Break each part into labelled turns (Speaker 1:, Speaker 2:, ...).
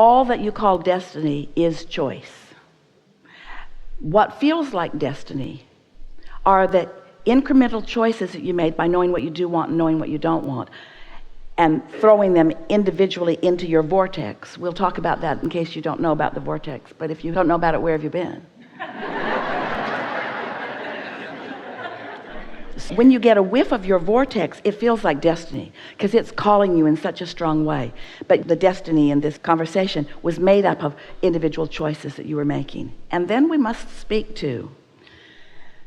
Speaker 1: all that you call destiny is choice. What feels like destiny are the incremental choices that you made by knowing what you do want and knowing what you don't want, and throwing them individually into your vortex. We'll talk about that in case you don't know about the vortex, but if you don't know about it, where have you been? When you get a whiff of your vortex, it feels like destiny because it's calling you in such a strong way. But the destiny in this conversation was made up of individual choices that you were making. And then we must speak to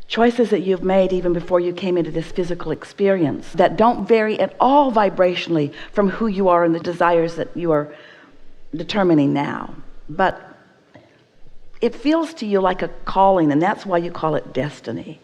Speaker 1: choices that you've made even before you came into this physical experience that don't vary at all vibrationally from who you are and the desires that you are determining now. But it feels to you like a calling, and that's why you call it destiny.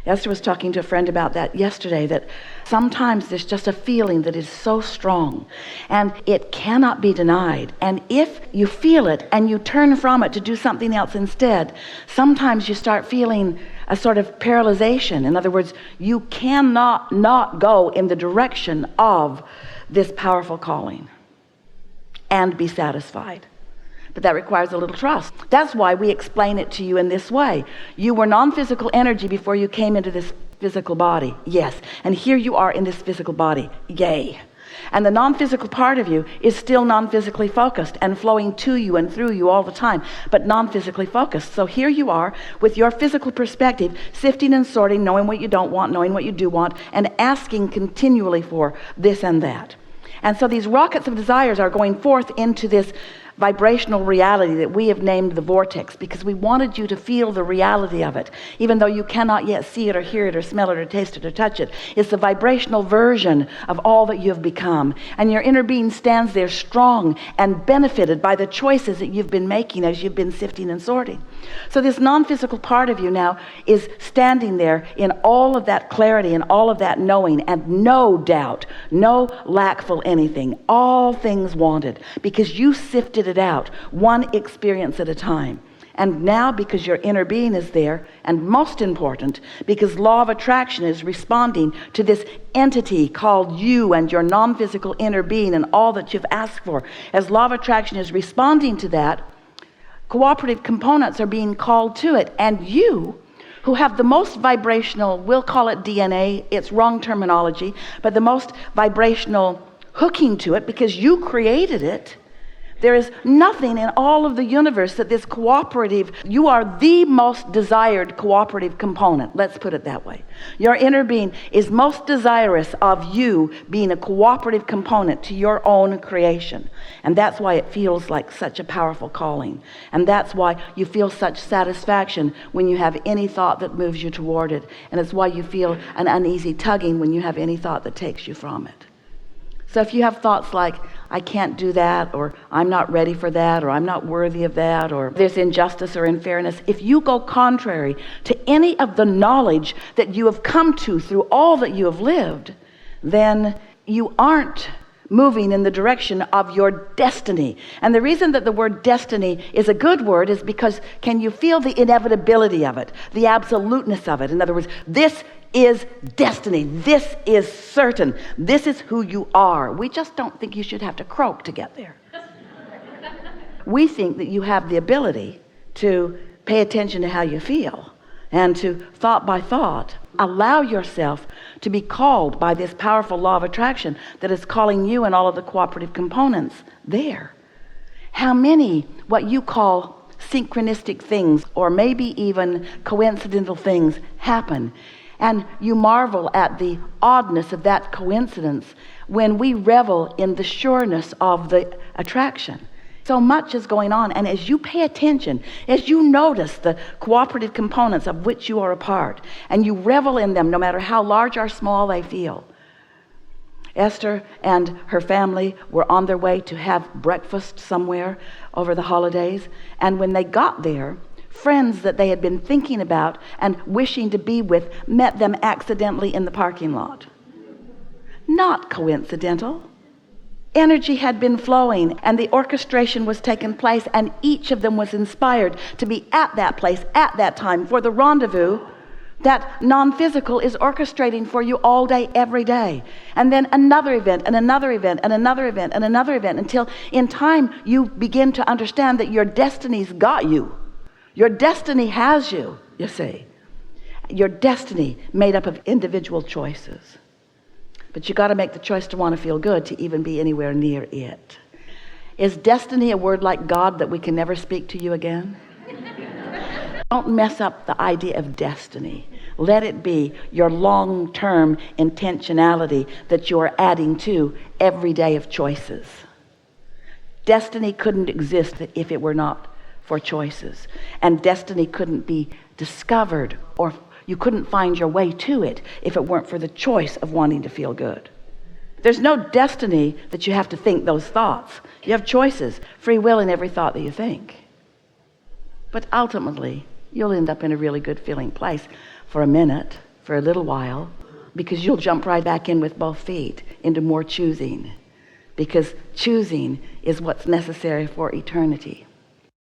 Speaker 1: Esther was talking to a friend about that yesterday, that sometimes there's just a feeling that is so strong and it cannot be denied. And if you feel it and you turn from it to do something else instead, sometimes you start feeling a sort of paralyzation. In other words, you cannot not go in the direction of this powerful calling and be satisfied. But that requires a little trust. That's why we explain it to you in this way. You were non-physical energy before you came into this physical body. Yes. And here you are in this physical body. Yay. And the non-physical part of you is still non-physically focused and flowing to you and through you all the time, but non-physically focused. So here you are with your physical perspective, sifting and sorting, knowing what you don't want, knowing what you do want, and asking continually for this and that. And so these rockets of desires are going forth into this vibrational reality that we have named the vortex, because we wanted you to feel the reality of it, even though you cannot yet see it or hear it or smell it or taste it or touch it. It's the vibrational version of all that you have become, and your inner being stands there strong and benefited by the choices that you've been making as you've been sifting and sorting. So this non-physical part of you now is standing there in all of that clarity and all of that knowing, and no doubt, no lackful anything, all things wanted, because you sifted it out one experience at a time. And now, because your inner being is there, and most important, because law of attraction is responding to this entity called you and your non-physical inner being and all that you've asked for, as law of attraction is responding to that, cooperative components are being called to it. And you, who have the most vibrational, we'll call it DNA, it's wrong terminology, but the most vibrational hooking to it, because you created it. There is nothing in all of the universe that this cooperative, you are the most desired cooperative component. Let's put it that way. Your inner being is most desirous of you being a cooperative component to your own creation. And that's why it feels like such a powerful calling. And that's why you feel such satisfaction when you have any thought that moves you toward it. And it's why you feel an uneasy tugging when you have any thought that takes you from it. So if you have thoughts like, I can't do that, or I'm not ready for that, or I'm not worthy of that, or there's injustice or unfairness, if you go contrary to any of the knowledge that you have come to through all that you have lived, then you aren't moving in the direction of your destiny. And the reason that the word destiny is a good word is because can you feel the inevitability of it, the absoluteness of it? In other words, this is destiny. This is certain. This is who you are. We just don't think you should have to croak to get there. We think that you have the ability to pay attention to how you feel and to thought by thought allow yourself to be called by this powerful law of attraction that is calling you and all of the cooperative components there. How many what you call synchronistic things, or maybe even coincidental things, happen? And you marvel at the oddness of that coincidence when we revel in the sureness of the attraction. So much is going on, and as you pay attention, as you notice the cooperative components of which you are a part, and you revel in them no matter how large or small they feel. Esther and her family were on their way to have breakfast somewhere over the holidays, and when they got there, friends that they had been thinking about and wishing to be with met them accidentally in the parking lot. Not coincidental. Energy had been flowing and the orchestration was taking place, and each of them was inspired to be at that place at that time for the rendezvous That non-physical is orchestrating for you all day, every day. And then another event, and another event, and another event, and another event, until in time you begin to understand that your destiny's got you. Your destiny has you, you see. Your destiny made up of individual choices. But you got to make the choice to want to feel good to even be anywhere near it. Is destiny a word like God that we can never speak to you again? Don't mess up the idea of destiny. Let it be your long-term intentionality that you are adding to every day of choices. Destiny couldn't exist if it were not for choices. And destiny couldn't be discovered, or you couldn't find your way to it if it weren't for the choice of wanting to feel good. There's no destiny that you have to think those thoughts. You have choices, free will in every thought that you think. But ultimately, you'll end up in a really good feeling place for a minute, for a little while, because you'll jump right back in with both feet into more choosing, because choosing is what's necessary for eternity.